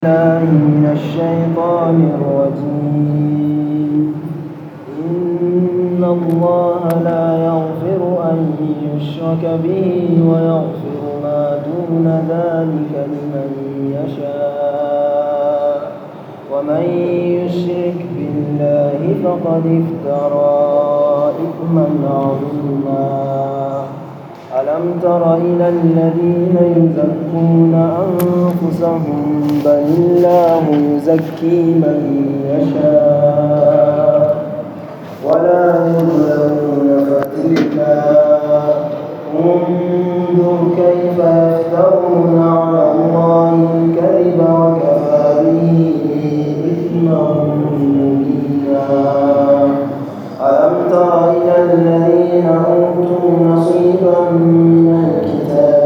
بالله من الشيطان الرجيم. إن الله لا يغفر أن يشرك به ويغفر ما دون ذلك لمن يشاء ومن يشرك بالله فقد افترى إثما عظيما. ألم تر إلى الذين يزكون أنفسهم بل الله يزكي من يشاء ولا يظلمون فتيلا. انظر كيف يفترون على الله الكذب وكفى به إثما مبينا. ألم تر إلى الذين أوتوا نصيبا من الكتاب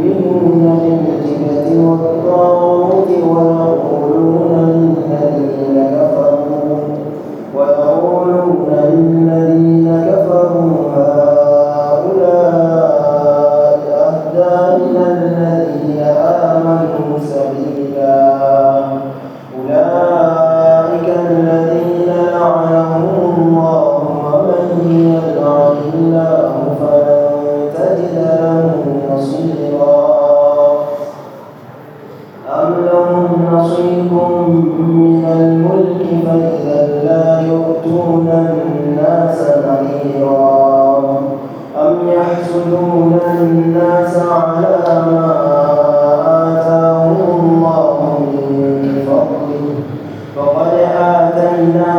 يؤمنون بالجبت والطاغوت ويقولون للذين كفروا هؤلاء أهدى من الذين آمنوا سبيلا. أولئك الذين لعنهم الله ومن يلعن الله فلن تجد له نصيرا. أم لهم نصيب من الملك فإذا لا يؤتون الناس نذيرا. أم يحسدون الناس على ما آتاهم الله من فضله فقد آتينا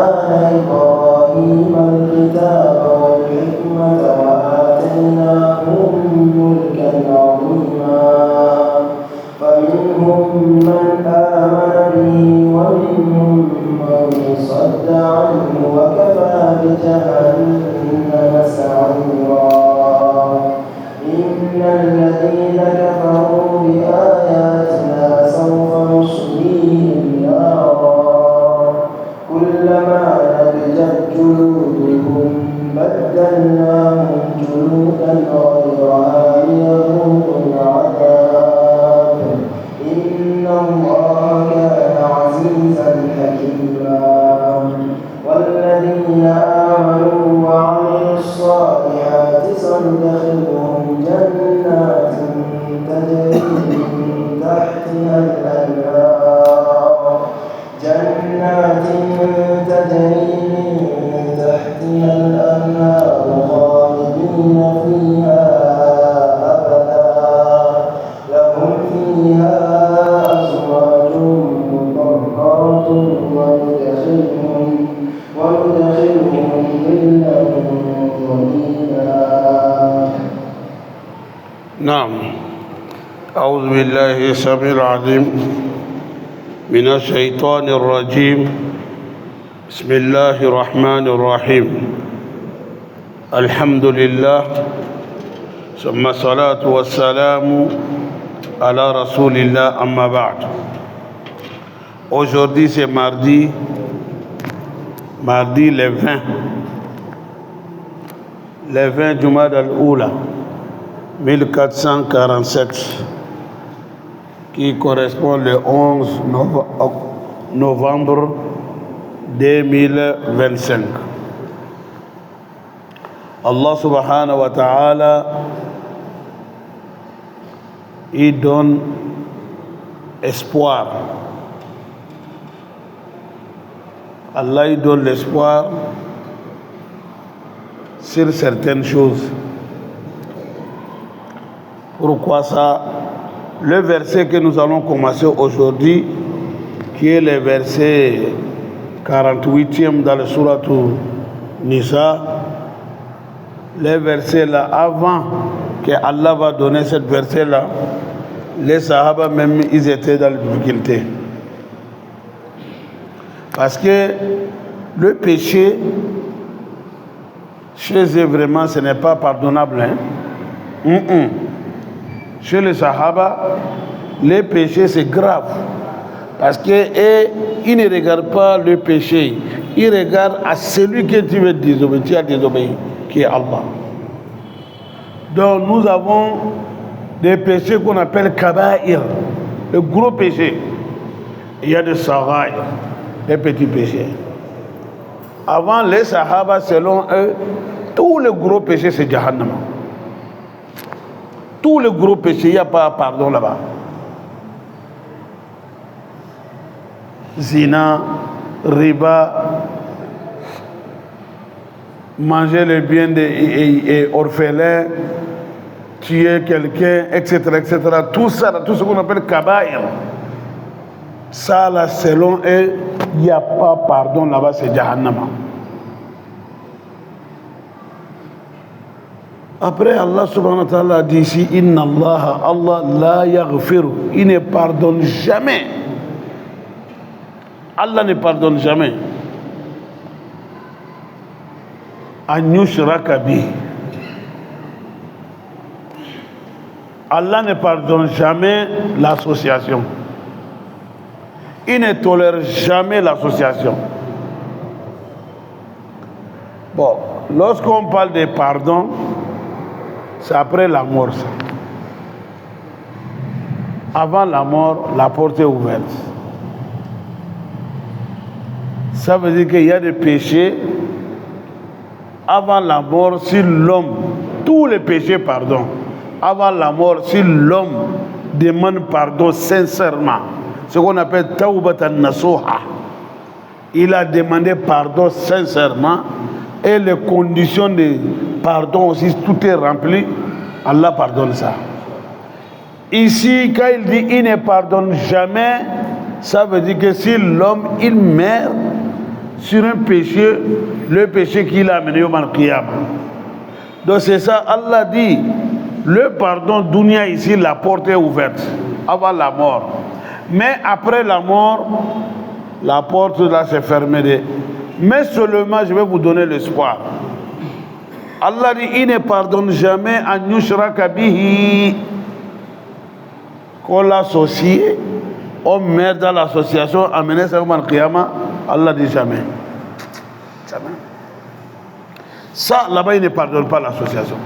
آل إبراهيم الكتاب والحكمة وآتيناهم ملكا عظيما. فمنهم من آمن به ومنهم من صد عنه وكفى بجهنم سعيرا. إن الذين كفروا بآياتنا سوف نصليهم نارا كلما نضجت جلودهم بدلناهم جلودا غيرها ليذوقوا العذاب إن الله كان عزيزا حكيما. والذين آمنوا وعملوا الصالحات سندخلهم جنات تجري من تحتها الأنهار خالدين فيها أبدا لهم فيها أزواج مطهرة وندخلهم ظلا ظليلا. نعم. أعوذ بالله السميع العليم من الشيطان الرجيم. بسم الله الرحمن الرحيم. الحمد لله ثم الصلاة والسلام على رسول الله أما بعد. Aujourd'hui c'est mardi le 20 Jumad al-Oula 1447 qui correspond le 11 novembre 2025. Allah subhanahu wa ta'ala il donne espoir. Allah il donne l'espoir sur certaines choses. Pourquoi ça? Le verset que nous allons commencer aujourd'hui, qui est le verset 48e dans le sourate Nisa, le verset là, avant que Allah va donner ce verset là, les Sahaba même ils étaient dans la difficulté. Parce que le péché, chez eux vraiment ce n'est pas pardonnable. Chez les Sahaba, le péché c'est grave. Parce qu'ils ne regardent pas le péché, ils regardent à celui que tu veux désobéir, tu as désobéi, qui est Allah. Donc nous avons des péchés qu'on appelle kaba'ir, le gros péché. il y a des saraïs, des petits péchés. Avant les Sahaba, selon eux, tous les gros péchés c'est Jahannam. Tous les gros péchés, il n'y a pas pardon là-bas. Zina, riba, manger les biens des orphelins, tuer quelqu'un, etc., etc. Tout ça, tout ce qu'on appelle kabaïr. Ça, là, selon eux, il n'y a pas pardon là-bas, c'est Jahannama. Après, Allah subhanahu wa ta'ala dit ici, Inna Allah, Allah la yaghfiru, il ne pardonne jamais. Allah ne pardonne jamais. An yushraka bihi. Allah ne pardonne jamais l'association. Il ne tolère jamais l'association. Bon, lorsqu'on parle de pardon, c'est après la mort. Avant la mort, la porte est ouverte. Ça veut dire qu'il y a des péchés. Avant la mort, si l'homme, tous les péchés, pardon, avant la mort, si l'homme demande pardon sincèrement, ce qu'on appelle Tawbatan Nasuha, il a demandé pardon sincèrement et les conditions de pardon aussi, tout est rempli, Allah pardonne ça. Ici, quand il dit il ne pardonne jamais, ça veut dire que si l'homme, il meurt sur un péché, le péché qu'il a amené au Mal-Qiyam. Donc c'est ça, Allah dit, le pardon dunya ici, la porte est ouverte, avant la mort. Mais après la mort, la porte là s'est fermée. Mais seulement, je vais vous donner l'espoir. Allah dit, il ne pardonne jamais an yushraka bihi, qu'on l'associe, on meurt dans l'association, amené ça au Mal-Qiyama, Allah dit jamais. Jamais. Ça, là-bas, il ne pardonne pas l'association.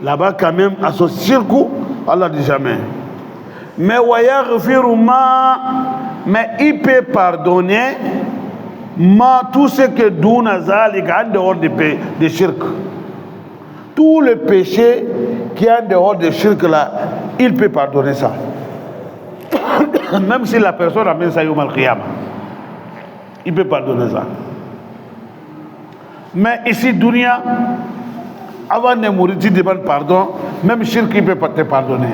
Là-bas, quand même, associé coup, Allah dit jamais. Mais il peut pardonner tout ce que Douna Zalik en dehors de shirk. Tout le péché qui est en dehors de shirk là, il peut pardonner ça. Même si la personne amène ça au Mal-Qiyama, il peut pardonner ça. Mais ici, Dunia, avant de mourir, tu demandes pardon, même shirk, il peut te pardonner.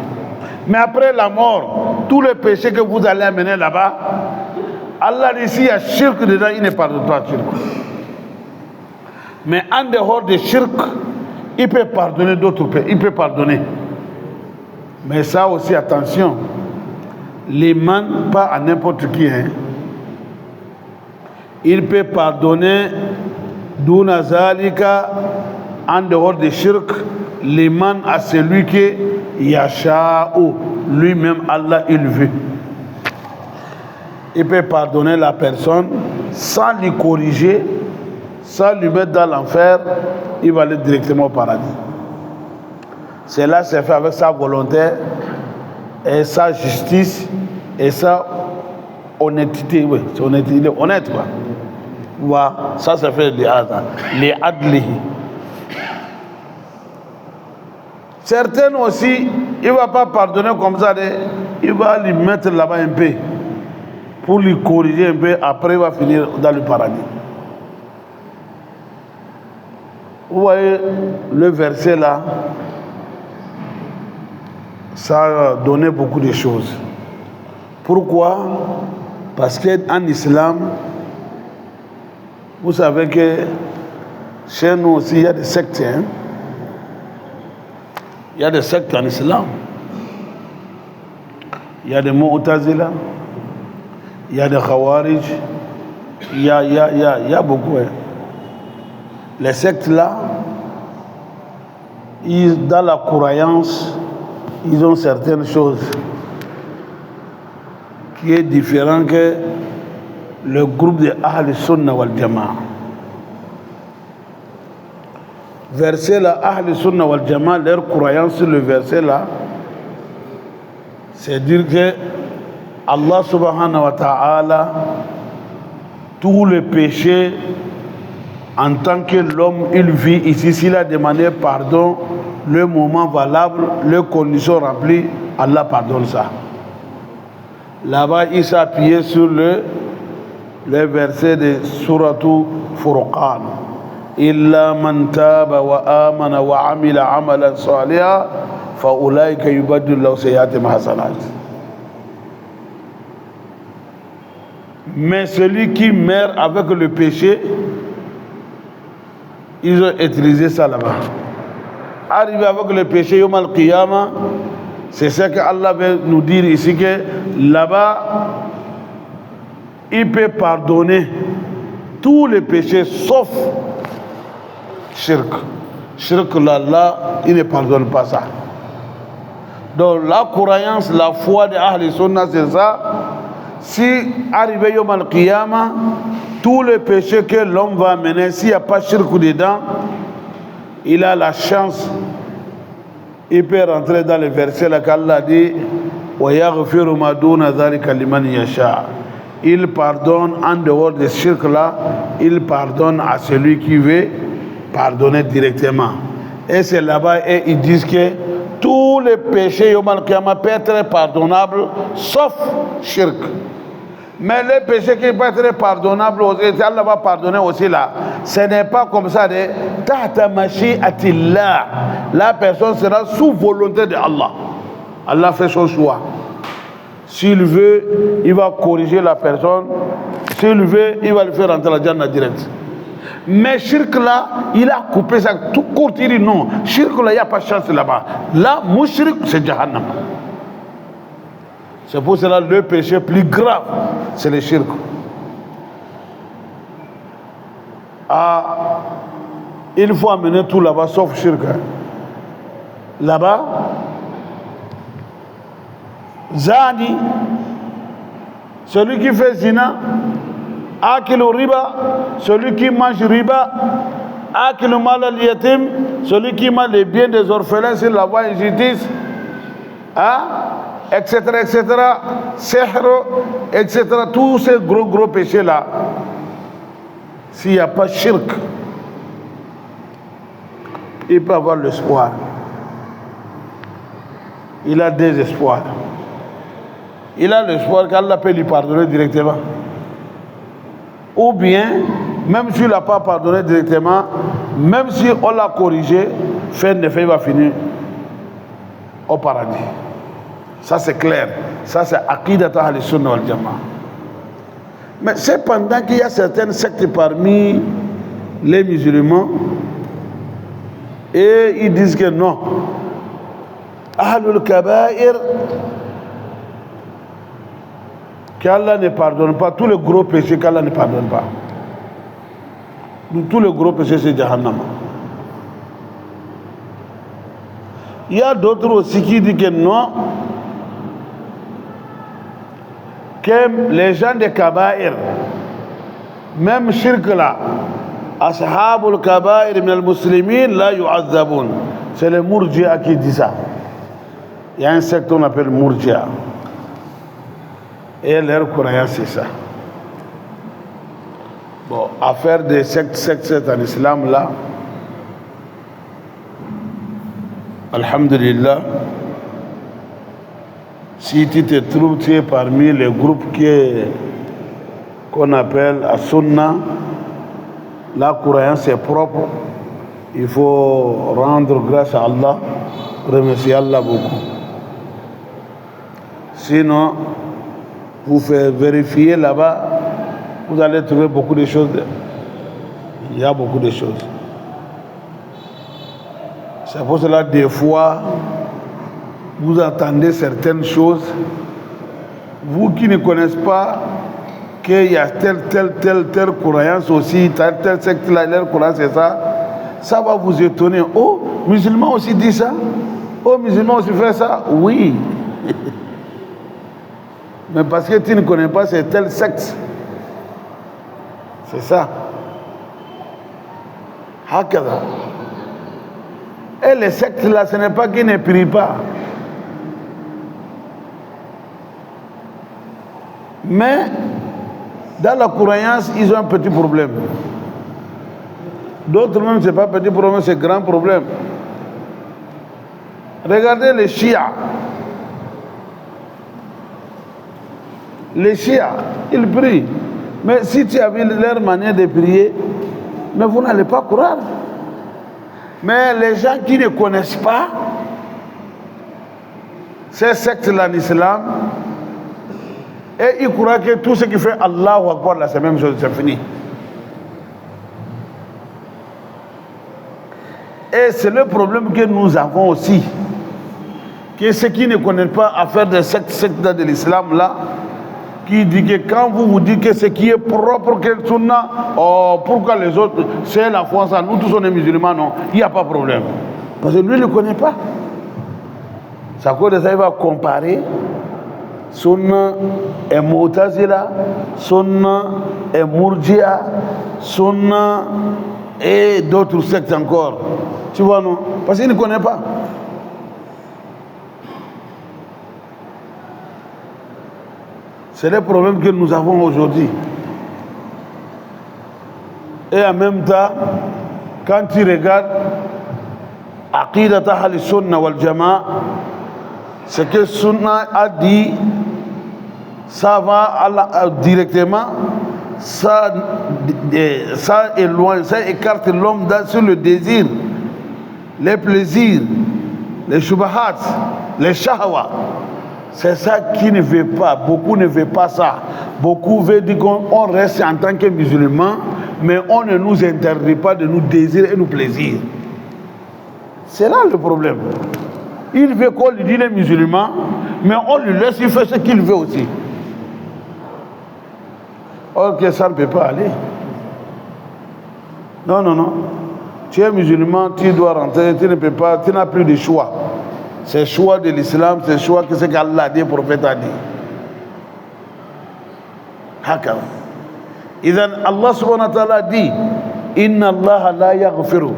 Mais après la mort, tous les péchés que vous allez amener là-bas, Allah dit, s'il y a shirk dedans, il ne pardonne pas shirk. Mais en dehors de shirk, il peut pardonner d'autres péchés, il peut pardonner. Mais ça aussi, attention, l'iman, pas à n'importe qui, hein. Il peut pardonner Duna Zalika, en dehors de shirk, l'iman à celui qui Yasha'u, lui-même Allah il veut. Il peut pardonner la personne sans lui corriger, sans lui mettre dans l'enfer, il va aller directement au paradis. Cela s'est fait avec sa volonté et sa justice et sa honnêteté. Oui, c'est honnêteté, il est honnête quoi. Voilà, ça c'est fait les adlihi. Certains aussi, il ne va pas pardonner comme ça, il va lui mettre là-bas un peu, pour lui corriger un peu, après il va finir dans le paradis. Vous voyez le verset là, ça a donné beaucoup de choses. Pourquoi? Parce qu'en islam, vous savez que chez nous aussi, il y a des sectes. Hein? Il y a des sectes en islam. Il y a des Mu'tazila, il y a des Khawarij, il y a beaucoup. Hein. Les sectes là, dans la croyance, ils ont certaines choses qui est différent que le groupe de Ahl Sunnah wal Jama'a. Verset là, Ahl Sunnah wal Jama'a, leur croyance sur le verset là, c'est dire que Allah subhanahu wa ta'ala, tous les péchés, en tant que l'homme, il vit ici, s'il a demandé pardon, le moment valable, les conditions remplies, Allah pardonne ça. Là-bas, il s'est appuyé sur le verset de Suratu Furqan. Illa man taba wa amana wa amila amalan salihan fa ulaika yubaddilu lahu sayyi'atihim hasanat. Mais celui qui meurt avec le péché, ils ont utilisé ça là-bas. Arrivé avec le péché, Yom al-Qiyamah, c'est ce que Allah veut nous dire ici, que là-bas, il peut pardonner tous les péchés sauf shirk. Shirk, là, il ne pardonne pas ça. Donc la croyance, la foi de Ahl Sunnah, c'est ça. Si arrivé Yom al-Qiyamah, tous les péchés que l'homme va mener, s'il n'y a pas shirk dedans, il a la chance, il peut rentrer dans le verset là qu'Allah dit وَيَغْفِرُ مَا دُونَ ذَلِكَ لِمَنْ يَشَاءُ. Il pardonne en dehors de ce shirk là, il pardonne à celui qui veut pardonner directement. Et c'est là-bas, et ils disent que tous les péchés Yom al-Qiyamah peuvent être pardonnables sauf shirk. Mais les péchés qui peuvent être pardonnables, Allah va pardonner aussi là. Ce n'est pas comme ça de tahta mashi'atillah. La personne sera sous volonté de Allah. Allah fait son choix. S'il veut, il va corriger la personne. S'il veut, il va le faire rentrer la Jannah direct. Mais shirk là, il a coupé ça tout court. Il dit non, shirk là, il n'y a pas de chance là-bas. Là, mushrik, c'est Jahannam. C'est pour cela le péché plus grave, c'est le shirk. Ah, il faut amener tout là-bas sauf shirk. Là-bas, Zani, celui qui fait zina, Akil riba, celui qui mange riba, Akil mal al-yatim, celui qui mange les biens des orphelins sur la voie injustice, hein? Etc., etc., sihr, etc., tous ces gros péchés-là, s'il n'y a pas shirk, il peut avoir l'espoir. Il a des espoirs. Il a l'espoir qu'Allah peut lui pardonner directement. Ou bien, même s'il n'a pas pardonné directement, même si on l'a corrigé, fin de fait, il va finir au paradis. Ça c'est clair. Ça c'est Aqidat Ahl Sunnah wal Jama'a. Mais cependant qu'il y a certaines sectes parmi les musulmans et ils disent que non. Ahlul Kaba'ir, qu'Allah ne pardonne pas tous les gros péchés, qu'Allah ne pardonne pas. Tous les gros péchés c'est Jahannam. Il y a d'autres aussi qui disent que non, que les gens de Kaba'ir, même shirk là, Ashabul Kaba'ir min al-Muslimin la yu'azzabun. C'est les Murji'a qui dit ça. Il y a un secte qu'on appelle Murji'a. Et leur croyance c'est ça. Bon, affaire des sectes en islam là, alhamdulillah, si tu te trouves tu es parmi les groupes qu'on appelle à Sunna, la croyance est propre, il faut rendre grâce à Allah, remercier Allah beaucoup. Sinon, vous faites vérifier là-bas, vous allez trouver beaucoup de choses. Il y a beaucoup de choses. C'est pour cela des fois, vous entendez certaines choses, vous qui ne connaissez pas qu'il y a telle croyance aussi, telle secte, leur croyance c'est ça, ça va vous étonner. Oh, musulmans aussi dit ça? Oh, musulmans aussi fait ça? Oui. Mais parce que tu ne connais pas c'est telle secte. C'est ça. Hakada. Et les sectes là, ce n'est pas qu'ils ne prient pas. Mais dans la croyance, ils ont un petit problème. D'autres même, ce n'est pas petit problème, c'est grand problème. Regardez les chiites. Les chiites, ils prient. Mais si tu as vu leur manière de prier, mais vous n'allez pas croire. Mais les gens qui ne connaissent pas ces sectes-là en islam, et ils croient que tout ce qui fait Allahu Akbar, là, c'est la même chose, c'est fini. Et c'est le problème que nous avons aussi. Que ceux qui ne connaissent pas à faire de cette secte de l'islam là, qui dit que quand vous dites que ce qui est propre que le sunna, oh, pourquoi les autres, c'est la foi, ça, nous tous on est musulmans, non, il n'y a pas de problème. Parce que lui ne le connaît pas. Ça cause de ça, il va comparer sunna et Mu'tazila, sunna et Murji'a, sunna et d'autres sectes encore. Tu vois, non? Parce qu'il ne connaît pas. C'est le problème que nous avons aujourd'hui. Et en même temps, quand tu regardes Aqidata al-Sunna wal-Jama'a, ce que Sunna a dit, ça va directement, ça éloigne, ça écarte l'homme sur le désir, les plaisirs, les shubahat, les shahwa. C'est ça qui ne veut pas, beaucoup ne veulent pas ça. Beaucoup veulent dire qu'on reste en tant que musulmans, mais on ne nous interdit pas de nous désirer et nous plaisir. C'est là le problème. Il veut qu'on lui dise les musulmans, mais on lui laisse, il fait ce qu'il veut aussi. Or que ça ne peut pas aller. Non, non, non. Tu es musulman, tu dois rentrer, tu ne peux pas, tu n'as plus de choix. C'est le choix de l'islam, c'est le choix que ce qu'Allah a dit, le prophète a dit. Hakam. Idan Allah subhanahu wa ta'ala dit, Inna Allah la yaghfiru.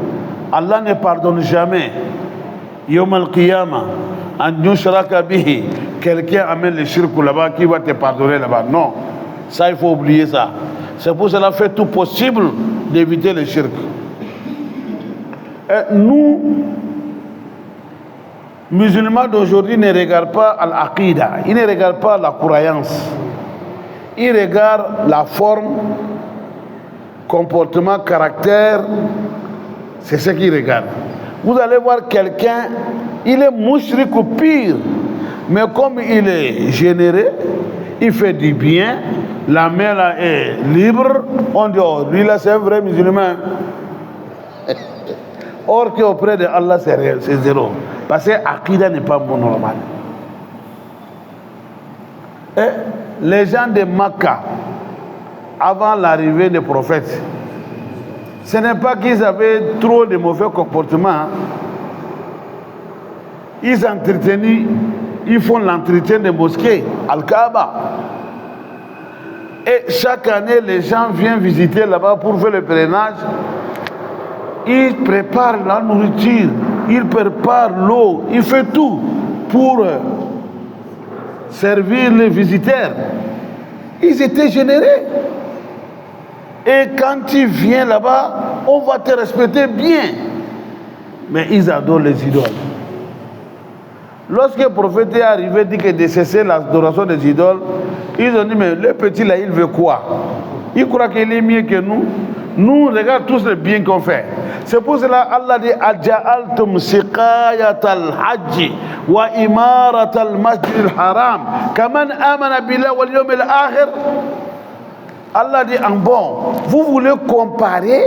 Allah ne pardonne jamais. Yom al-Qiyamah, an yushraka bihi. Quelqu'un amène le shirk là-bas qui va te pardonner là-bas. Non. Ça, il faut oublier ça. C'est pour cela fait tout possible d'éviter le shirk. Et nous, musulmans d'aujourd'hui, ne regardent pas l'aqida, ils ne regardent pas la croyance. Ils regardent la forme, comportement, caractère. C'est ce qu'ils regardent. Vous allez voir quelqu'un, il est mouchrik ou pire, mais comme il est généré, il fait du bien, la main là est libre, on dit, oh, lui là c'est un vrai musulman. Or qu'auprès de Allah c'est zéro. Parce que l'aqida n'est pas bon normal. Et les gens de Makkah, avant l'arrivée des prophètes, ce n'est pas qu'ils avaient trop de mauvais comportements. Ils entretenaient, ils font l'entretien des mosquées, Al-Kaaba. Et chaque année, les gens viennent visiter là-bas pour faire le pèlerinage. Ils préparent la nourriture, ils préparent l'eau, ils font tout pour servir les visiteurs. Ils étaient généreux. Et quand tu viens là-bas, on va te respecter bien. Mais ils adorent les idoles. Lorsque le prophète est arrivé, il dit que de cesser l'adoration des idoles, ils ont dit, mais le petit là, il veut quoi? Il croit qu'il est mieux que nous. Nous, regarde tous le bien qu'on fait. C'est pour cela Allah dit Aja'altum siqayatal hajj wa imaratal masjidil haram kaman amana billah wal yawmil akhir. Allah dit en bon, vous voulez comparer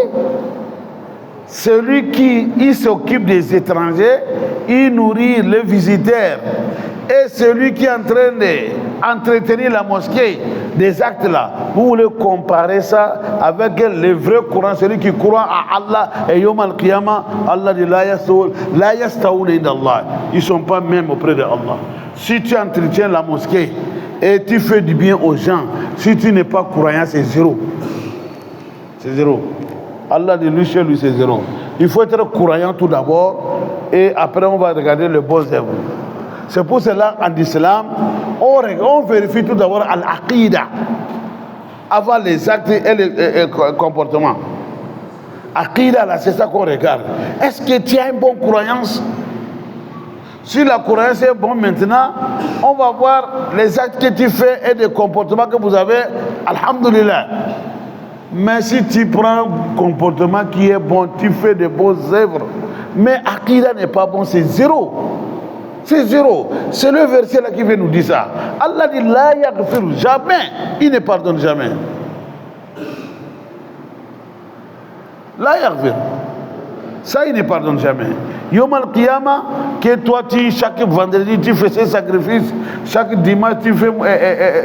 celui qui s'occupe des étrangers, il nourrit les visiteurs, et celui qui est en train d'entretenir la mosquée, des actes là, vous voulez comparer ça avec le vrai Coran, celui qui croit à Allah et Yom al-Qiyamah. Allah dit la yastawuna inda Allah. Ils ne sont pas même auprès de Allah. Si tu entretiens la mosquée et tu fais du bien aux gens, si tu n'es pas croyant, c'est zéro. C'est zéro. Allah dit lui chez lui c'est zéro. Il faut être croyant tout d'abord et après on va regarder le bon œuvre. C'est pour cela en islam on vérifie tout d'abord al-aqida avant les actes et les comportements. Aqida, là, c'est ça qu'on regarde. Est-ce que tu as une bonne croyance? Si la croyance est bonne maintenant, on va voir les actes que tu fais et les comportements que vous avez. Alhamdulillah. Mais si tu prends un comportement qui est bon, tu fais de bonnes œuvres, mais Aqida n'est pas bon, c'est zéro. C'est zéro. C'est le verset là qui vient nous dire ça. Allah dit la yaghfiru, jamais. Il ne pardonne jamais. La yaghfiru. Ça, il ne pardonne jamais. Yom al-Qiyamah, que toi, chaque vendredi, tu fais ces sacrifices, chaque dimanche, tu fais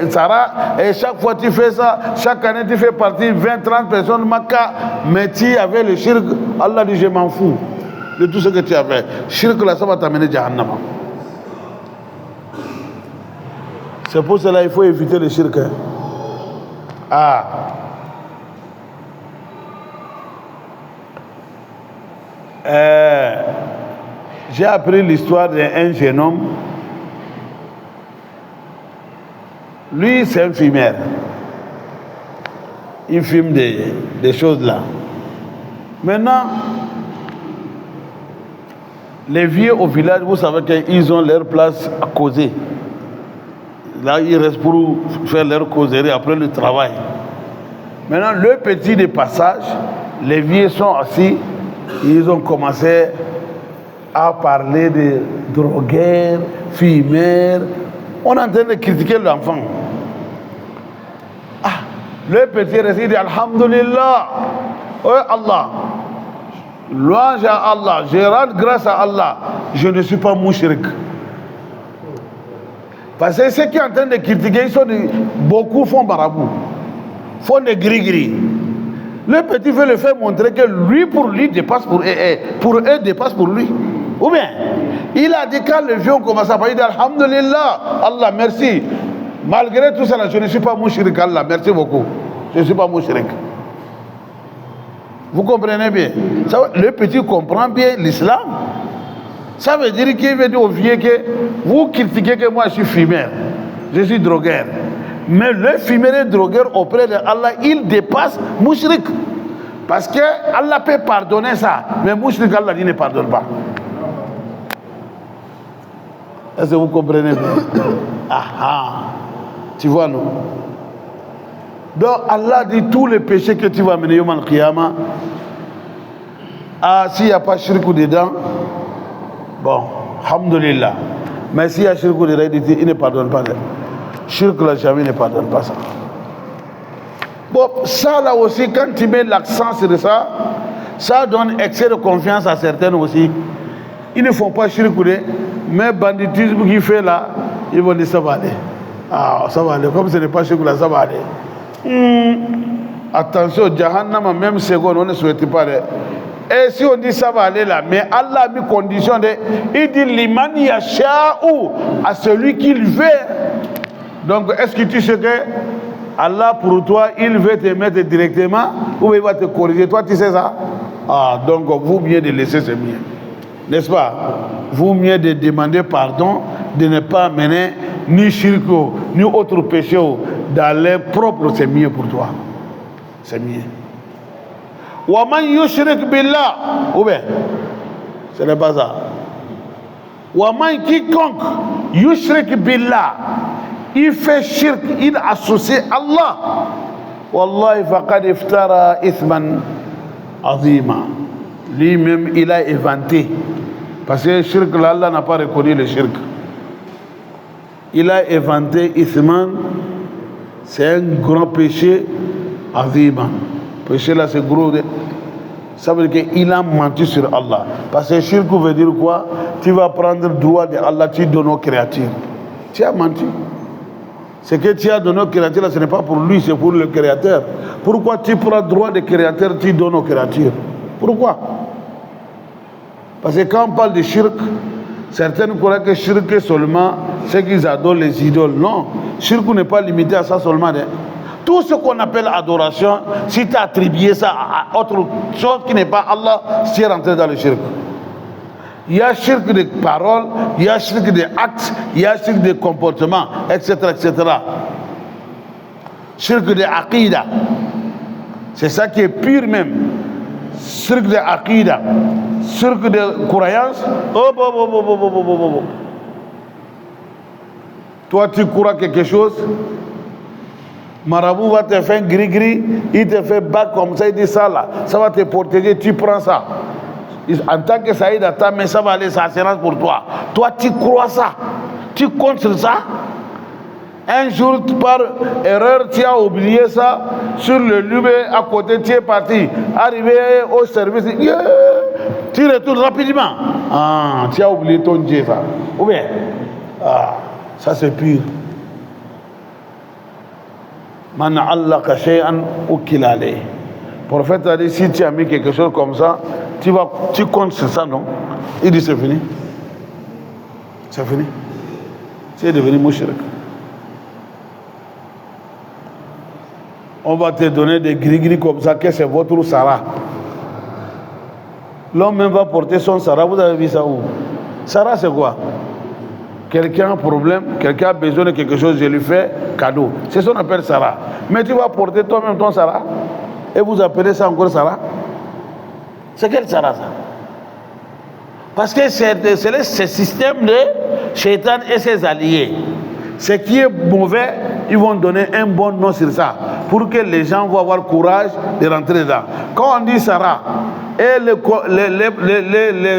Sarah, et chaque fois, tu fais ça, chaque année, tu fais partie 20-30 personnes, Makkah, mais tu avais le shirk, Allah dit, je m'en fous de tout ce que tu as fait. Shirk, là, ça va t'amener Jahannam. C'est pour cela qu'il faut éviter le shirk. Ah. J'ai appris l'histoire d'un jeune homme. Lui, c'est un fumeur. Il fume des choses là. Maintenant, les vieux au village, vous savez qu'ils ont leur place à causer. Là, ils restent pour faire leur causerie après le travail. Maintenant, le petit de passage, les vieux sont assis. Ils ont commencé à parler de drogueurs, fumeurs. On est en train de critiquer l'enfant. Ah, le petit récit dit Alhamdulillah. Oh Allah. Louange à Allah. Je rends grâce à Allah. Je ne suis pas mouchrik. Parce que ceux qui sont en train de critiquer, beaucoup font marabout. Font des gris-gris. Le petit veut le faire montrer que lui, pour lui, dépasse pour eux, dépasse pour lui. Ou bien, il a dit quand le vieux commence à parler, il dit Alhamdulillah, Allah, merci. Malgré tout ça, je ne suis pas mouchrik, Allah, merci beaucoup. Je ne suis pas mouchrik. Vous comprenez bien? Le petit comprend bien l'islam. Ça veut dire qu'il veut dire au vieux que vous critiquez que moi je suis fumeur, je suis drogueur. Mais le fumeur et drogueur auprès de Allah, il dépasse mouchrik. Parce que Allah peut pardonner ça, mais mouchrik, Allah il ne pardonne pas. Est-ce que vous comprenez bien? Tu vois, non? Donc Allah dit tous les péchés que tu vas mener Yom al-Qiyamah. Ah, s'il n'y a pas shirk dedans, bon, alhamdulillah. Mais s'il y a shirk dedans, il ne pardonne pas. Shirk là, jamais ne pardonne pas ça. Bon, ça là aussi, quand tu mets l'accent sur ça, ça donne excès de confiance à certains aussi. Ils ne font pas shirk, mais banditisme qu'ils font là, ils vont dire ça va aller. Ah, ça va aller. Comme ce n'est pas shirk là, ça va aller. Attention, Jahannam, même seconde, on ne souhaite pas. Et si on dit ça va aller là, mais Allah a mis condition de. Il dit liman yasha'u, à celui qu'il veut. Donc, est-ce que tu sais que Allah pour toi, il veut te mettre directement ou il va te corriger? Toi, tu sais ça? Ah, donc, vous mieux de laisser ce mieux. N'est-ce pas? Vous mieux de demander pardon, de ne pas mener ni shirk ni autre péché dans les propres, c'est mieux pour toi. C'est mieux. Wa man yushrik billah, ou bien, ce n'est pas ça. Wa man quiconque yushrik billah, il fait shirk, il associe Allah. Wallahi faqad iftara ithman azima. Lui-même, il a inventé. Parce que shirk, là, Allah n'a pas reconnu le shirk. Il a inventé ithman, c'est un grand péché azima. Péché là, c'est gros. Ça veut dire qu'il a menti sur Allah. Parce que shirk veut dire quoi? Tu vas prendre le droit de Allah, tu donnes aux créatures. Tu as menti. Ce que tu as donné aux créatures, ce n'est pas pour lui, c'est pour le créateur. Pourquoi tu prends le droit des créateurs, tu donnes aux créatures? Pourquoi? Parce que quand on parle de shirk, certains croient que shirk est seulement ceux qui adorent les idoles. Non, shirk n'est pas limité à ça seulement. Tout ce qu'on appelle adoration, si tu as attribué ça à autre chose qui n'est pas Allah, tu es rentré dans le shirk. Il y a shirk de paroles, il y a shirk de actes, il y a shirk de comportements, etc., etc. Shirk de aqida. C'est ça qui est pire même. Shirk de aqida. Shirk de croyance. Oh. Toi, tu crois quelque chose, marabout va te faire gris-gris, il te fait bac comme ça, il dit ça là, ça va te protéger, tu prends ça. En tant que ça aide à ta main, ça va aller, ça assurance pour toi. Toi, tu crois ça, tu comptes sur ça. Un jour, par erreur, tu as oublié ça sur le lieu à côté, tu es parti. Arrivé au service, tu retournes rapidement. Ah, tu as oublié ton Dieu, ça. Ou bien, ça c'est pire. Man allaka shay'an ukila alayh. Le prophète a dit, si tu as mis quelque chose comme ça, tu comptes sur ça, non? Il dit, c'est fini. C'est fini. Tu es devenu mushrik. On va te donner des gris-gris comme ça, que c'est votre Sarah. L'homme même va porter son Sarah. Vous avez vu ça où? Sarah, c'est quoi? Quelqu'un a un problème, quelqu'un a besoin de quelque chose, je lui fais cadeau. C'est ce qu'on appelle Sarah. Mais tu vas porter toi-même ton Sarah et vous appelez ça encore Sarah? C'est quel Sarah ça? Parce que c'est ce système de Shaitan et ses alliés. Ce qui est mauvais, ils vont donner un bon nom sur ça pour que les gens vont avoir courage de rentrer dedans. Quand on dit Sarah, et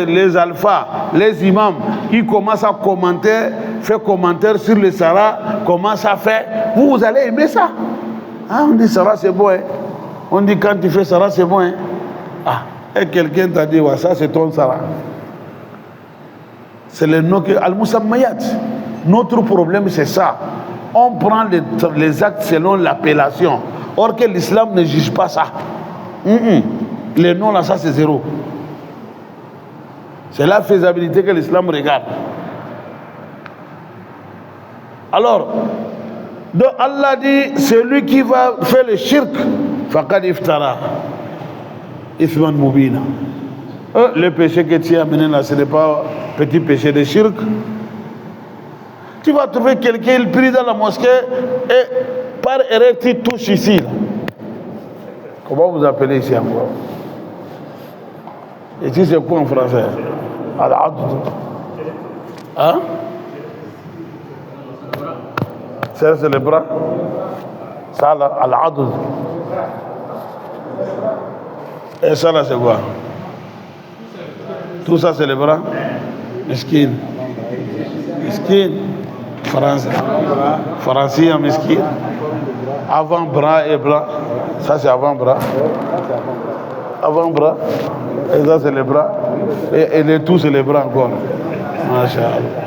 les alphas, les imams, ils commencent à commenter, faire commentaire sur le Sarah, comment ça fait, vous allez aimer ça. Ah, on dit Sarah c'est bon, hein? On dit quand tu fais Sarah c'est bon, hein? Ah, et quelqu'un t'a dit, ouais, ça c'est ton Sarah. C'est le nom que Al-Musammayat. Notre problème c'est ça. On prend les actes selon l'appellation. Or que l'islam ne juge pas ça. Les noms là, ça c'est zéro. C'est la faisabilité que l'islam regarde. Alors, donc Allah dit, celui qui va faire le shirk, faqad iftara ithman mubina. Le péché que tu as amené là, ce n'est pas petit péché de shirk. Tu vas trouver quelqu'un, il prie dans la mosquée et par erreur tu touches ici. Là. Comment vous appelez ici encore? Et ici c'est quoi en français? Al-Adud. Hein? Ça c'est le bras. Ça là, Al-Adud. Et ça là c'est quoi? Tout ça c'est le bras. Miskin. Miskin. Français, miskin. Avant-bras et bras. Ça c'est avant-bras. Avant-bras. Et ça c'est les bras. Et les tout c'est les bras encore. Masha'Allah.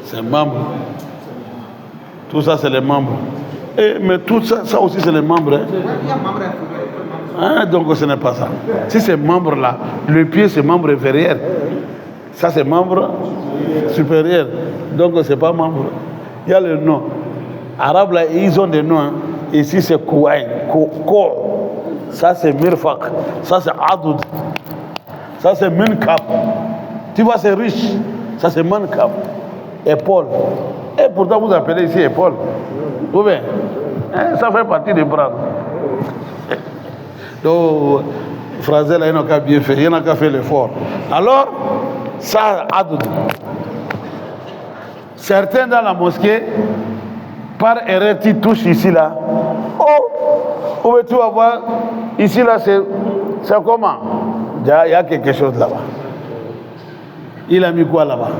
C'est membres. Tout ça c'est les membres. Mais tout ça, ça aussi c'est les membres. Hein? Donc ce n'est pas ça. Si c'est membre là, le pied c'est membre inférieur. Ça c'est membre supérieur. Donc c'est pas membre. Il y a le nom. Arabes là, ils ont des noms. Hein. Ici c'est Kouaïn. Ça c'est Mirfaq. Ça c'est Adoud. Ça c'est Minkab. Tu vois c'est riche. Ça c'est Mankab. Épaule. Et pourtant vous appelez ici épaule. Vous voyez? Hein, ça fait partie des bras. Donc, Français là, il n'a qu'à bien fait. Il n'a qu'à faire l'effort. Alors, ça Adoud. Certains dans la mosquée, par erreur, tu touches ici là. Oh, tu vas voir, ici là, c'est comment? Il y a quelque chose là-bas. Il a mis quoi là-bas?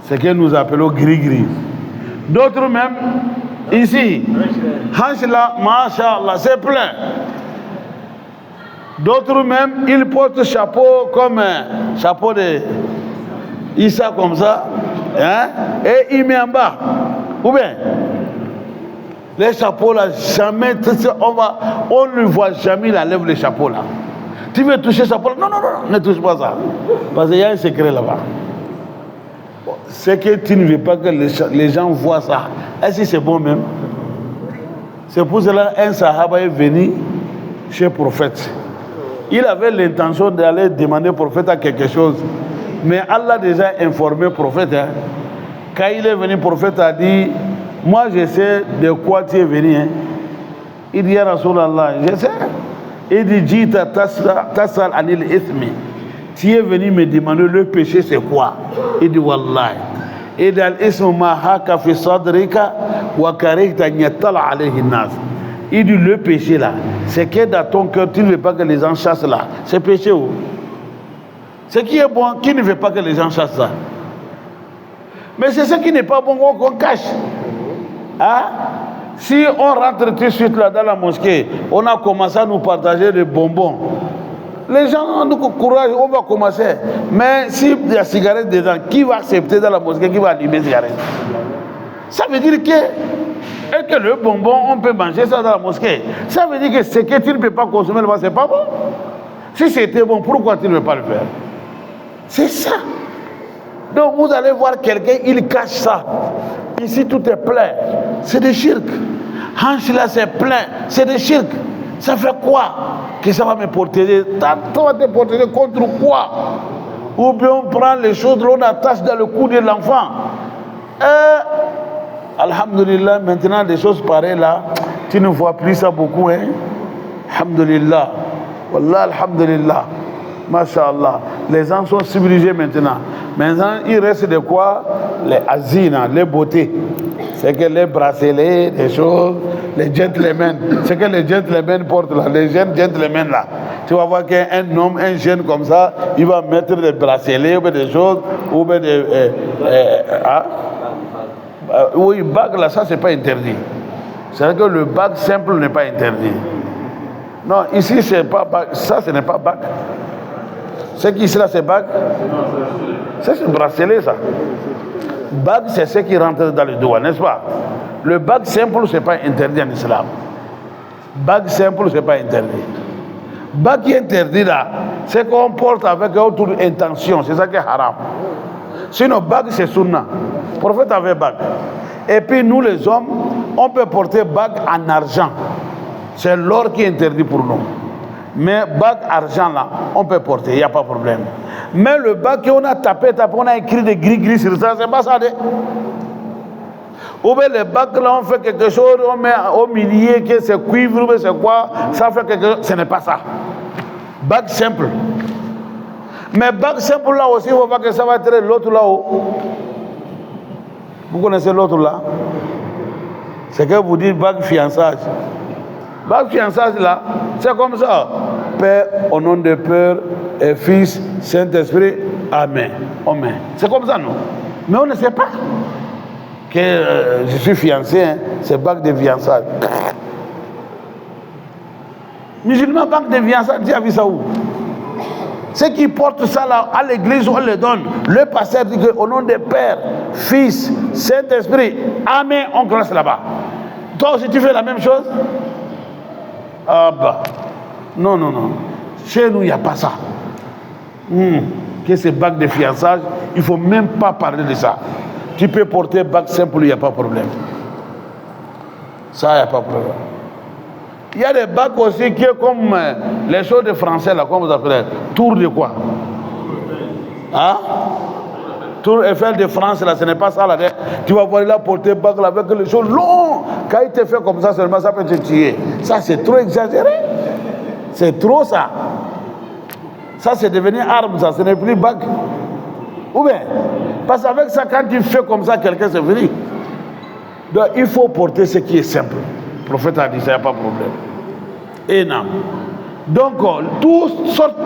C'est que nous appelons gris-gris. D'autres même, ici, hanche là, masha'Allah, c'est plein. D'autres même, ils portent chapeau comme un chapeau de Issa comme ça, hein, et il met en bas. Ou bien, les chapeaux là, jamais, on ne voit jamais, il enlève les chapeaux là. Tu veux toucher le chapeau là? Non, ne touche pas ça. Parce qu'il y a un secret là-bas. C'est que tu ne veux pas que les gens voient ça. Est-ce que c'est bon même? C'est pour cela qu'un sahaba est venu chez le prophète. il avait l'intention d'aller demander au prophète à quelque chose. Mais Allah a déjà informé le prophète. Hein. Quand il est venu, le prophète a dit, moi je sais de quoi tu es venu. Hein. Il dit, ya Rasulallah, je sais. Il dit, Jita tasal anil ithmi. Tu es venu me demander le péché c'est quoi? Il dit, Wallahi. Il dit, al-ismu ma haka fi sadrika wa karihta yattala alayhi nas. Il dit, le péché là, c'est que dans ton cœur, tu ne veux pas que les gens chassent là. C'est péché où? Ce qui est bon, qui ne veut pas que les gens chassent ça? Mais c'est ce qui n'est pas bon qu'on cache. Hein? Si on rentre tout de suite là dans la mosquée, on a commencé à nous partager des bonbons. Les gens ont du courage, on va commencer. Mais s'il y a cigarette dedans, qui va accepter dans la mosquée, qui va allumer cigarette? Ça veut dire que le bonbon, on peut manger ça dans la mosquée. Ça veut dire que ce que tu ne peux pas consommer, c'est pas bon. Si c'était bon, pourquoi tu ne veux pas le faire? C'est ça. Donc vous allez voir quelqu'un, il cache ça. Ici tout est plein. C'est des shirk. Hanch là c'est plein. C'est des shirk. Ça fait quoi? Que ça va me protéger? Ça va te protéger contre quoi? Ou bien on prend les choses, l'on attache dans le cou de l'enfant. Alhamdulillah, maintenant des choses pareilles là, tu ne vois plus ça beaucoup. Hein? Alhamdulillah. Wallah, alhamdulillah. Masha'Allah. Les gens sont civilisés maintenant. Maintenant, il reste de quoi? Les azina, les beautés. C'est que les bracelets, les choses, les gentlemen. C'est que les gentlemen portent là, les jeunes gentlemen là. Tu vas voir qu'un homme, un jeune comme ça, il va mettre des bracelets ou des choses, ou des... oui, bague là, ça c'est pas interdit. C'est-à-dire que le bague simple n'est pas interdit. Non, ici c'est pas bague, ça ce n'est pas bague. C'est qu'ici là c'est bague. C'est bracelet ça. Bague c'est ce qui rentre dans le doigt, n'est-ce pas? Le bague simple c'est pas interdit en islam. Bague simple c'est pas interdit. Bague qui est interdit là, c'est qu'on porte avec autre intention, c'est ça qui est haram. Sinon bague c'est sunna. Le prophète avait bague. Et puis nous les hommes, on peut porter bague en argent. C'est l'or qui est interdit pour nous. Mais bague argent là, on peut porter, il n'y a pas de problème. Mais le bague qu'on a tapé, on a écrit des gris-gris sur ça, c'est pas ça. Ou bien les bagues là, on fait quelque chose, on met au milieu, que c'est cuivre, ou c'est quoi, ça fait quelque chose, ce n'est pas ça. Bague simple. Mais bague simple là aussi, il faut pas que ça va être l'autre là-haut. Vous connaissez l'autre là? C'est que vous dites bague fiançage. Bague fiançage là, c'est comme ça. Père, au nom de Père et Fils, Saint-Esprit, Amen. Amen. C'est comme ça, non? Mais on ne sait pas que je suis fiancé, hein, c'est bague de fiançage. Musulman, bague de fiançage, tu as vu ça où? Ceux qui portent ça là, à l'église, on les donne. Le pasteur dit qu'au nom de Père, Fils, Saint-Esprit, Amen, on classe là-bas. Toi aussi, tu fais la même chose? Ah bah, non, non, non. Chez nous, il n'y a pas ça. Que c'est bague de fiançage, il ne faut même pas parler de ça. Tu peux porter bague simple, il n'y a pas de problème. Ça, il n'y a pas de problème. Il y a des bagues aussi qui est comme les choses de français, là, comme vous appelez. Tour de quoi? Hein? Tour Eiffel de France, là, ce n'est pas ça, là. Tu vas voir là porter bague là, avec les choses longues. Quand il te fait comme ça, seulement ça peut te tuer. Ça, c'est trop exagéré. C'est trop ça. Ça, c'est devenu arme, ça, ce n'est plus bague. Ou bien, parce qu'avec ça, quand tu fais comme ça, quelqu'un se fini. Donc, il faut porter ce qui est simple. Le prophète a dit ça, il n'y a pas de problème. Et non. Donc,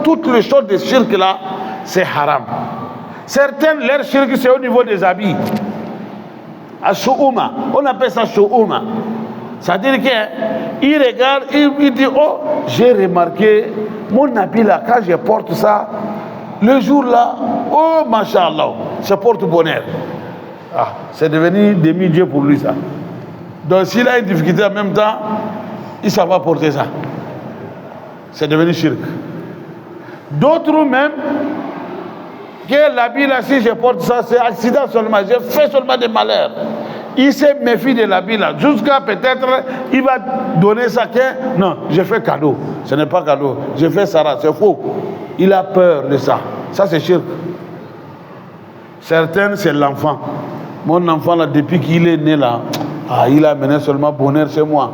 toutes les choses de shirk là, c'est haram. Certaines, leur shirk, c'est au niveau des habits. À Shououma, on appelle ça Shououma. C'est-à-dire qu'il regarde, il dit, oh, j'ai remarqué, mon habit là, quand je porte ça, le jour là, oh, machallah, ça porte bonheur. Ah, c'est devenu demi-dieu pour lui ça. Donc s'il a une difficulté en même temps, il ne savent pas porter ça. C'est devenu shirk. D'autres même, que l'habit là, si je porte ça, c'est accident seulement, j'ai fait seulement des malheurs. il se méfie de l'habit là. Jusqu'à peut-être, il va donner ça. Non, j'ai fait cadeau. Ce n'est pas cadeau. J'ai fait Sarah, c'est faux. Il a peur de ça. Ça, c'est shirk. Certaines, c'est l'enfant. Mon enfant, là, depuis qu'il est né là, il a amené seulement bonheur chez moi.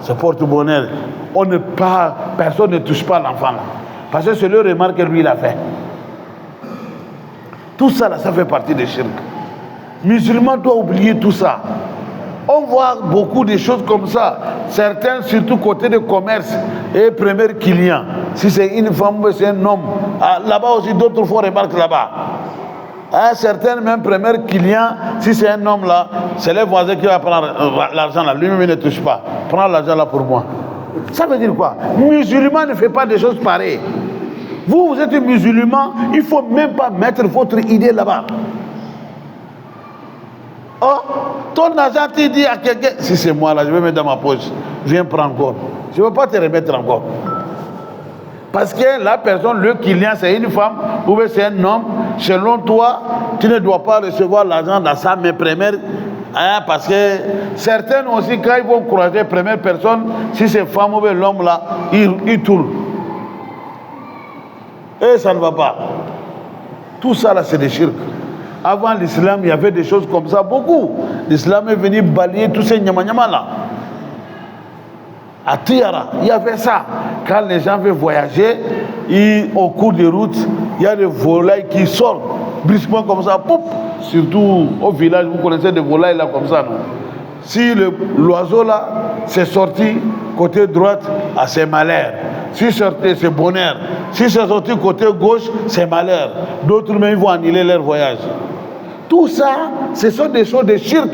C'est porte-bonheur. Personne ne touche pas l'enfant là. Parce que c'est le remarque que lui, il a fait. Tout ça, là, ça fait partie des shirk. Musulman doit oublier tout ça. On voit beaucoup de choses comme ça. Certains, surtout côté de commerce et premier client. Si c'est une femme ou c'est un homme. Là-bas aussi, d'autres fois remarquent là-bas. Certains, même premier client, si c'est un homme là, c'est les voisins qui vont prendre l'argent là. Lui-même, il ne touche pas. Prends l'argent là pour moi. Ça veut dire quoi? Musulman ne fait pas des choses pareilles. Vous êtes musulman, il ne faut même pas mettre votre idée là-bas. Oh, ton agent te dit à quelqu'un, si c'est moi là, je vais mettre dans ma poche, viens prendre encore. Je ne veux pas te remettre encore. Parce que la personne, le client, c'est une femme ou c'est un homme. Selon toi, tu ne dois pas recevoir l'argent dans sa main première. Parce que certains aussi, quand ils vont encourager la première personne, si c'est femme ou l'homme là, ils tournent. Et ça ne va pas. Tout ça là, c'est des shirk. Avant l'islam, il y avait des choses comme ça, beaucoup. L'islam est venu balayer tous ces nyama-nyama là. À Tiara, il y avait ça. Quand les gens veulent voyager, au cours de route, il y a des volailles qui sortent brusquement comme ça. Poup, surtout au village, vous connaissez des volailles là comme ça, non? Si l'oiseau là, c'est sorti côté droite, c'est malheur. Si c'est sorti, c'est bonheur. Si c'est sorti côté gauche, c'est malheur. D'autres même vont annuler leur voyage. Tout ça, ce sont des choses de shirk.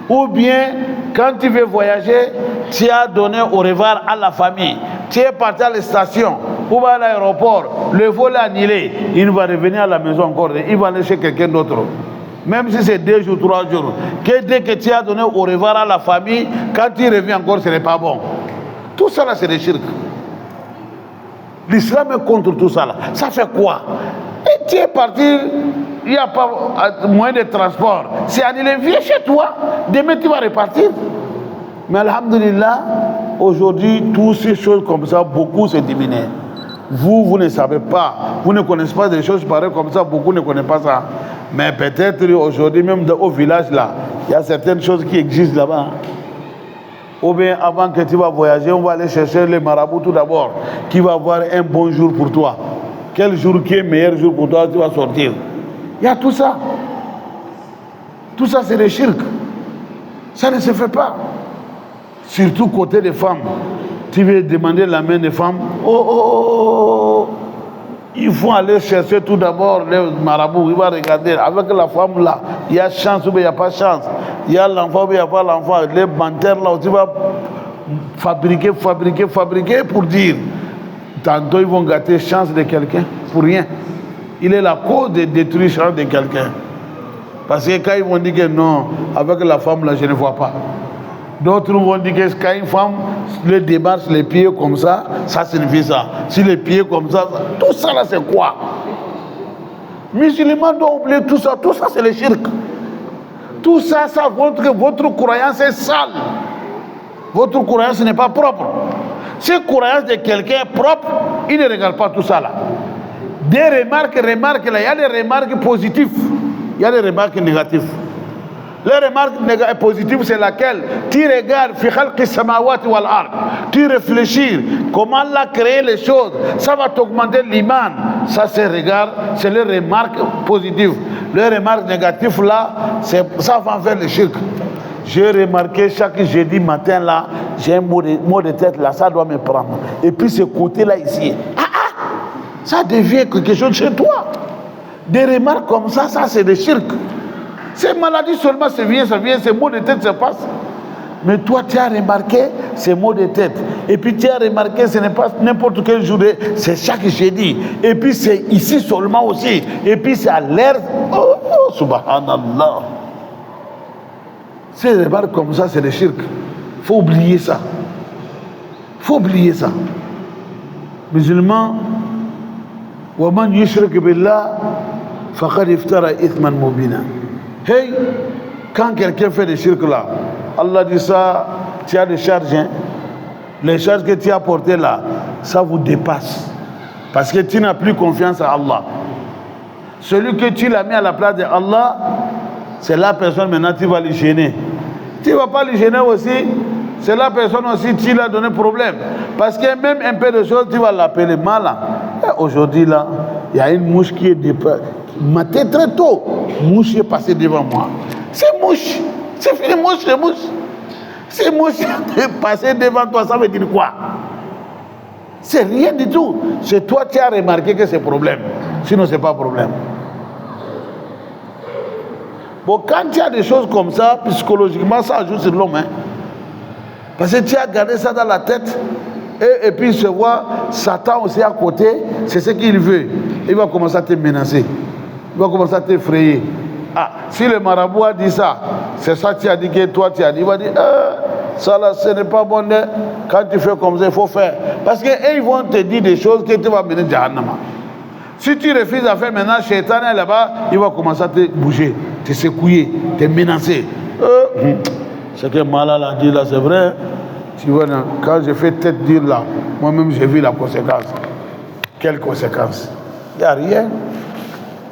Ou bien, quand tu veux voyager, tu as donné au revoir à la famille. Tu es parti à la station ou à l'aéroport. Le vol est annulé. Il va revenir à la maison encore. Il va aller chez quelqu'un d'autre. Même si c'est 2 jours, 3 jours. Que dès que tu as donné au revoir à la famille, quand tu reviens encore, ce n'est pas bon. Tout ça là, c'est des shirk. L'islam est contre tout ça là. Ça fait quoi? Et tu es parti, il n'y a pas moyen de transport. C'est annulé, viens chez toi. Demain tu vas repartir. Mais alhamdulillah, aujourd'hui, toutes ces choses comme ça, beaucoup se diminuent. Vous ne savez pas. Vous ne connaissez pas des choses pareilles comme ça. Beaucoup ne connaissent pas ça. Mais peut-être aujourd'hui, même au village là, il y a certaines choses qui existent là-bas. Ou bien avant que tu vas voyager, on va aller chercher les marabouts tout d'abord, qui va avoir un bon jour pour toi. Quel jour qui est meilleur jour pour toi, tu vas sortir. Il y a tout ça. Tout ça, c'est des shirk. Ça ne se fait pas. Surtout côté des femmes. Tu veux demander la main des femmes. Il faut aller chercher tout d'abord les marabouts. Il va regarder. Avec la femme là, il y a chance ou il n'y a pas chance. Il y a l'enfant ou il n'y a pas l'enfant. Les bancaires là, tu vas fabriquer pour dire. Tantôt ils vont gâter chance de quelqu'un pour rien. Il est la cause de détruire chance de quelqu'un. Parce que quand ils vont dire que non, avec la femme là, je ne vois pas. D'autres vont dire que quand une femme le démarche les pieds comme ça, ça signifie ça. Si les pieds comme ça, tout ça là c'est quoi? Musulmans doivent oublier tout ça c'est le shirk. Tout ça, ça montre que votre croyance est sale. Votre croyance n'est pas propre. Si la croyance de quelqu'un est propre, il ne regarde pas tout ça là. Des remarques là, il y a des remarques positives, il y a des remarques négatives. Les remarques positives, c'est laquelle? Tu regardes, tu réfléchis, comment Allah a créé les choses, ça va t'augmenter l'iman. Ça, c'est les remarques positives. Les remarques négatives, là, ça va faire le shirk. J'ai remarqué chaque jeudi matin, là, j'ai un mot de tête, là, ça doit me prendre. Et puis ce côté-là, ici, ça devient quelque chose chez toi. Des remarques comme ça, c'est des shirk. Ces maladies seulement, ça vient, ces mots de tête se passent. Mais toi, tu as remarqué ces mots de tête. Et puis tu as remarqué, ce n'est pas n'importe quel jour, c'est chaque jeudi. Et puis c'est ici seulement aussi. Et puis c'est à l'air. Oh, subhanallah. Ces remarques comme ça, c'est des shirk. Il faut oublier ça. Il faut oublier ça. Musulmans, وَمَنْ يُشْرِكْ بِاللَّهِ فَقَدْ افْتَرَى إِثْمًا مُبِينًا. Hey, quand quelqu'un fait des shirk là, Allah dit ça, tu as des charges, hein? Les charges que tu as portées là, ça vous dépasse. Parce que tu n'as plus confiance à Allah. Celui que tu l'as mis à la place de Allah, c'est la personne maintenant tu vas lui gêner. Tu ne vas pas lui gêner aussi, c'est la personne aussi tu lui as donné problème. Parce que même un peu de choses, tu vas l'appeler malin. Aujourd'hui là, il y a une mouche qui est maté très tôt. Mouche est passée devant moi. C'est mouche. C'est fini, mouche, c'est mouche. C'est mouche est passée devant toi, ça veut dire quoi? C'est rien du tout. C'est toi qui as remarqué que c'est problème. Sinon, ce n'est pas problème. Bon, quand il y a des choses comme ça, psychologiquement, ça ajoute sur l'homme. Hein? Parce que tu as gardé ça dans la tête. Et puis, il se voit Satan aussi à côté. C'est ce qu'il veut. Il va commencer à te menacer. Il va commencer à t'effrayer. Ah, si le marabout a dit ça, c'est ça que tu as dit que toi tu as dit. Il va dire, ça là, ce n'est pas bon. Quand tu fais comme ça, il faut faire. Parce qu'ils vont te dire des choses que tu vas mener à Jahannama. Si tu refuses à faire maintenant, Shaitan est là-bas, il va commencer à te bouger, te secouer, te menacer. Ce que Malal a dit là, c'est vrai. Tu vois, quand j'ai fait tête dire là, moi-même j'ai vu la conséquence. Quelle conséquence? Il n'y a rien.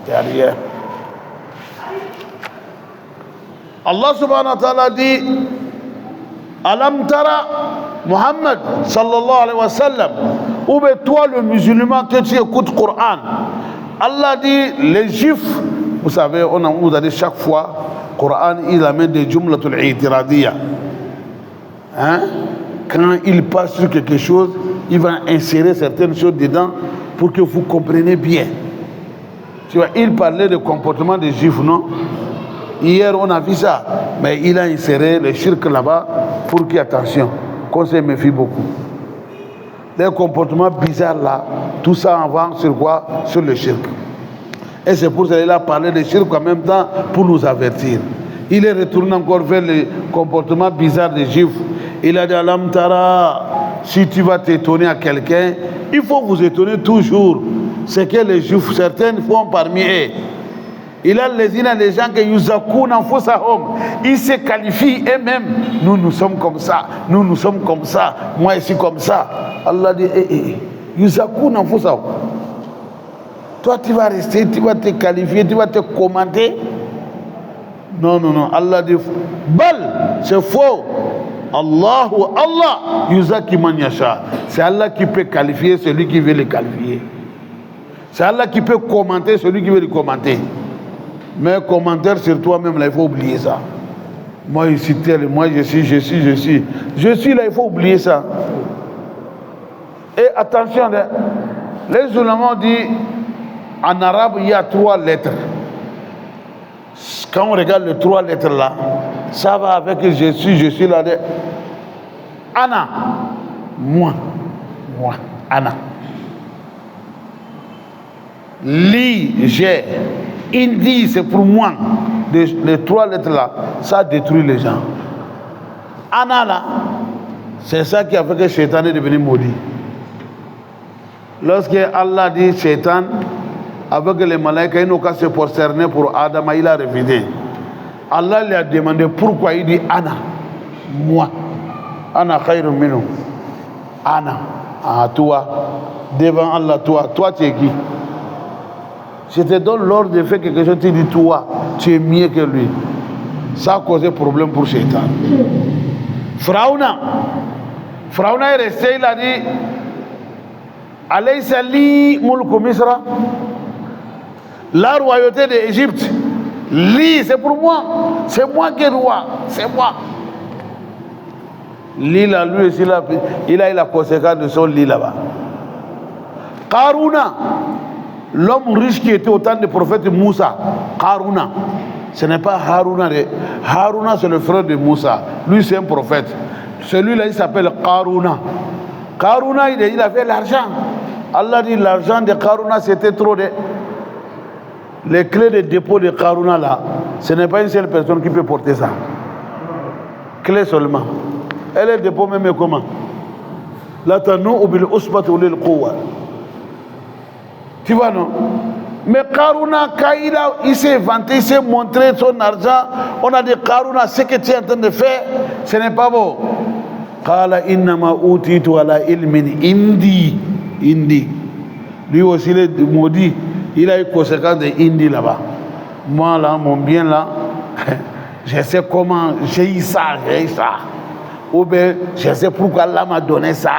Il n'y a rien. Allah subhanahu wa ta'ala dit, Alam tara Muhammad sallallahu alayhi wa sallam, où est toi le musulman que tu écoutes le Coran? Allah dit, les juifs, vous savez, vous avez chaque fois, le Coran, il amène des jumlatul i'tiradiyya. Hein? Quand il passe sur quelque chose, il va insérer certaines choses dedans pour que vous compreniez bien. Tu vois, il parlait du comportement des juifs, non? Hier, on a vu ça, mais il a inséré le shirk là-bas pour qu'il y ait attention, qu'on se méfie beaucoup. Les comportements bizarres là, tout ça en va sur quoi? Sur le shirk. Et c'est pour ça qu'il a parlé de shirk en même temps pour nous avertir. Il est retourné encore vers les comportements bizarres des juifs. Il a dit, Alam Tara, si tu vas t'étonner à quelqu'un, il faut vous étonner toujours. C'est que les juifs, certains font parmi eux. Il a les gens qui ils se qualifient eux-mêmes. Nous sommes comme ça. Nous sommes comme ça. Moi, je suis comme ça. Allah dit, toi, tu vas rester, tu vas te qualifier, tu vas te commenter. Non. Allah dit, Bal, c'est faux. Allah, yuzaki man yasha. C'est Allah qui peut qualifier celui qui veut le qualifier. C'est Allah qui peut commenter celui qui veut le commenter. Mais commentaire sur toi-même, là, il faut oublier ça. Moi, je suis tel, moi, je suis. Je suis là, il faut oublier ça. Et attention, les ulémas disent, en arabe, il y a 3 lettres. Quand on regarde les 3 lettres là, ça va avec je suis là. Ana, moi, Ana. Li, j'ai. Indi, c'est pour moi. Les 3 lettres là, ça détruit les gens. Ana là, c'est ça qui a fait que Shaitan est devenu maudit. Lorsque Allah dit Shaitan, avec les malaïkas, ils n'ont qu'à se prosterner pour Adam, il a refusé. Allah lui a demandé pourquoi. Il dit Ana, moi. Ana khayrun minhu. Ana, toi. Devant Allah, toi tu es qui? Je te donne l'ordre de faire quelque chose, tu dis toi, tu es mieux que lui. Ça a causé problème pour Shaitan. Pharaona est resté, il a dit Alaysa li mulku Misra, la royauté d'Égypte, li c'est pour moi, c'est moi qui est roi, c'est moi. Li là, lui aussi, il a eu la conséquence de son lit là-bas. Qaruna, l'homme riche qui était au temps du prophète Moussa, Qaruna, ce n'est pas Haruna. Haruna c'est le frère de Moussa, lui c'est un prophète. Celui-là il s'appelle Qaruna. Qaruna il avait l'argent. Allah dit l'argent de Qaruna c'était trop. Les clés de dépôt de Qaruna là, ce n'est pas une seule personne qui peut porter ça. Clé seulement. Elle est dépôt même comment? La tanu bil usbati ulil quwwa. Tu vois non? Mais Karuna, quand il s'est vanté, il s'est montré son argent, on a dit Karuna, ce que tu es en train de faire, ce n'est pas bon. Kala innama utitu ala ilmin indi. Lui aussi, il est maudit. Il a eu conséquence de indi là-bas. Moi, là, mon bien là, je sais comment j'ai eu ça. Ou bien, je sais pourquoi Allah m'a donné ça.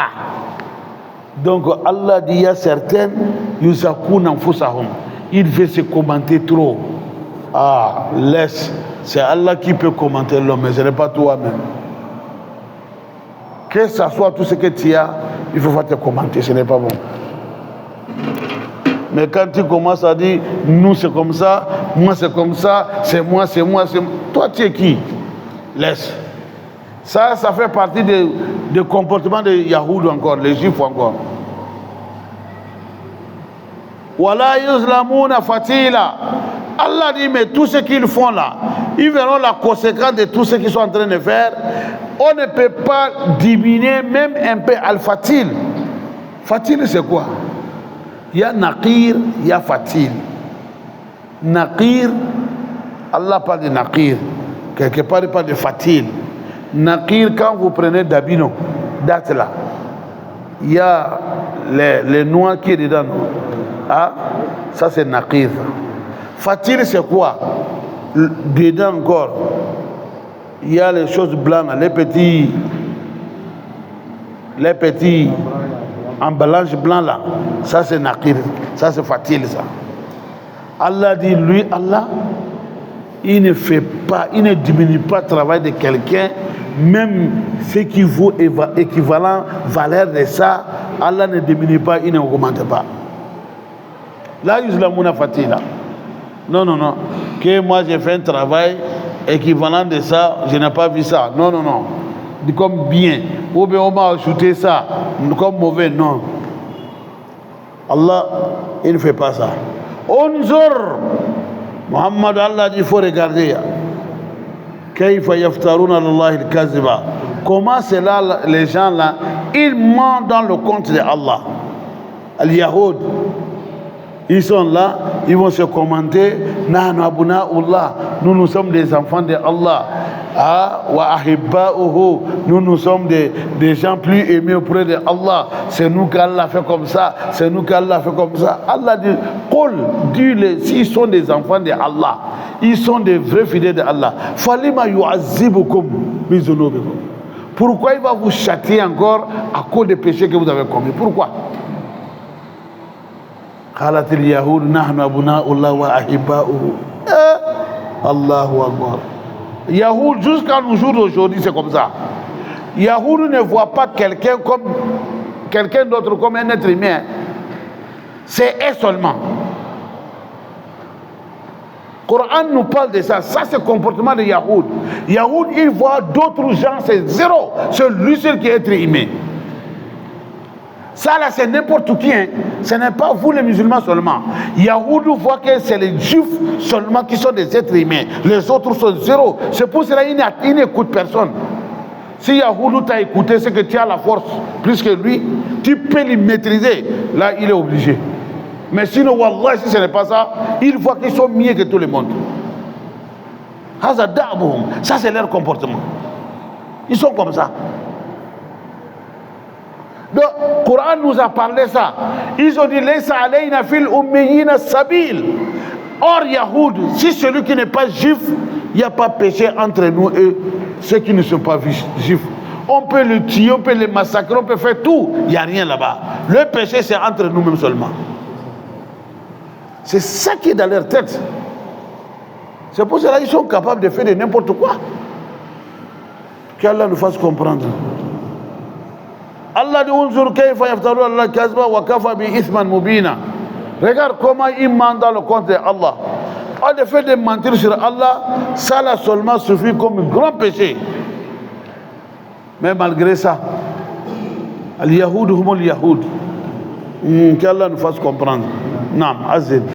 Donc, Allah dit, il y a certaines, yuzakoun anfusahum. Il veut se commenter trop. Ah, laisse. C'est Allah qui peut commenter l'homme, mais ce n'est pas toi-même. Que ce soit tout ce que tu as, il faut pas te commenter, ce n'est pas bon. Mais quand tu commences à dire, nous c'est comme ça, moi c'est comme ça, c'est moi, toi tu es qui? Laisse. Ça fait partie des comportements des Yahoud encore, les Juifs encore. Wala yuzlamuna fatila. Allah dit, mais tout ce qu'ils font là, ils verront la conséquence de tout ce qu'ils sont en train de faire. On ne peut pas diminuer même un peu al-fatil. Fatil, c'est quoi? Il y a naqir, il y a fatil. Naqir, Allah parle de naqir. Quelque part, il parle de fatil. Naqir, quand vous prenez Dabino, date là, il y a les noix qui est dedans. Ah, ça c'est naqir. Fatil, c'est quoi? Dedans encore, il y a les choses blanches, les petits emballages blancs là. Ça c'est naqir, ça c'est fatil ça. Allah dit, lui, Allah, il ne fait pas, il ne diminue pas le travail de quelqu'un, même ce qui vaut équivalent valeur de ça, Allah ne diminue pas, il ne augmente pas. Là, yuzlamuna fatila. Non. Que moi j'ai fait un travail équivalent de ça, je n'ai pas vu ça. Non. Comme bien. Ou bien on m'a ajouté ça. Comme mauvais, non. Allah, il ne fait pas ça. Unzur. Muhammad Allah dit, il faut regarder. Kayfa yaftaruna lillahi al-kaziba. Comment c'est là, les gens là, ils mentent dans le compte de Allah. Al-Yahoud. Ils sont là, ils vont se commenter. Nous sommes des enfants de Allah. Nous sommes des gens plus aimés auprès de Allah. C'est nous qu'Allah fait comme ça. C'est nous qu'Allah fait comme ça. Allah dit, dis-le, s'ils sont des enfants de Allah, ils sont des vrais fidèles de Allah. Pourquoi il va vous châtier encore à cause des péchés que vous avez commis? Pourquoi? قالت اليهود نحن أبناء الله وأحباؤه. Allahu Akbar. Yahoud, jusqu'à nos jours d'aujourd'hui, c'est comme ça. Yahoud ne voit pas quelqu'un comme quelqu'un d'autre comme un être humain. C'est elle seulement. Le Coran nous parle de ça. Ça, c'est le comportement de Yahoud. Yahoud, il voit d'autres gens, c'est zéro. C'est lui seul qui est être humain. Ça là c'est n'importe qui, hein. Ce n'est pas vous les musulmans seulement. Yahoud voit que c'est les juifs seulement qui sont des êtres humains. Les autres sont zéro. C'est pour cela qu'il n'écoute personne. Si Yahoud t'a écouté, c'est que tu as la force plus que lui, tu peux les maîtriser. Là, il est obligé. Mais sinon, wallah, si ce n'est pas ça, il voit qu'ils sont mieux que tout le monde. Ça c'est leur comportement. Ils sont comme ça. Le Coran nous a parlé de ça. Ils ont dit Laysa alayna fil ummiyina sabil. Or Yahoud, si celui qui n'est pas juif, il n'y a pas péché entre nous et ceux qui ne sont pas juifs. On peut le tuer, on peut le massacrer, on peut faire tout. Il n'y a rien là-bas. Le péché c'est entre nous-mêmes seulement. C'est ça qui est dans leur tête. C'est pour cela qu'ils sont capables de faire de n'importe quoi. Qu'Allah nous fasse comprendre. Allah dit unzur kayfa yaftaru Allah kazba wa kafa bi ithman mubina. Regarde comment ils mentent dans le compte de Allah. Le fait de mentir sur Allah, ça là seulement suffit comme un grand péché. Mais malgré ça, al-Yahoud hum al-Yahoud. Qu'Allah nous fasse comprendre. Naam, azid.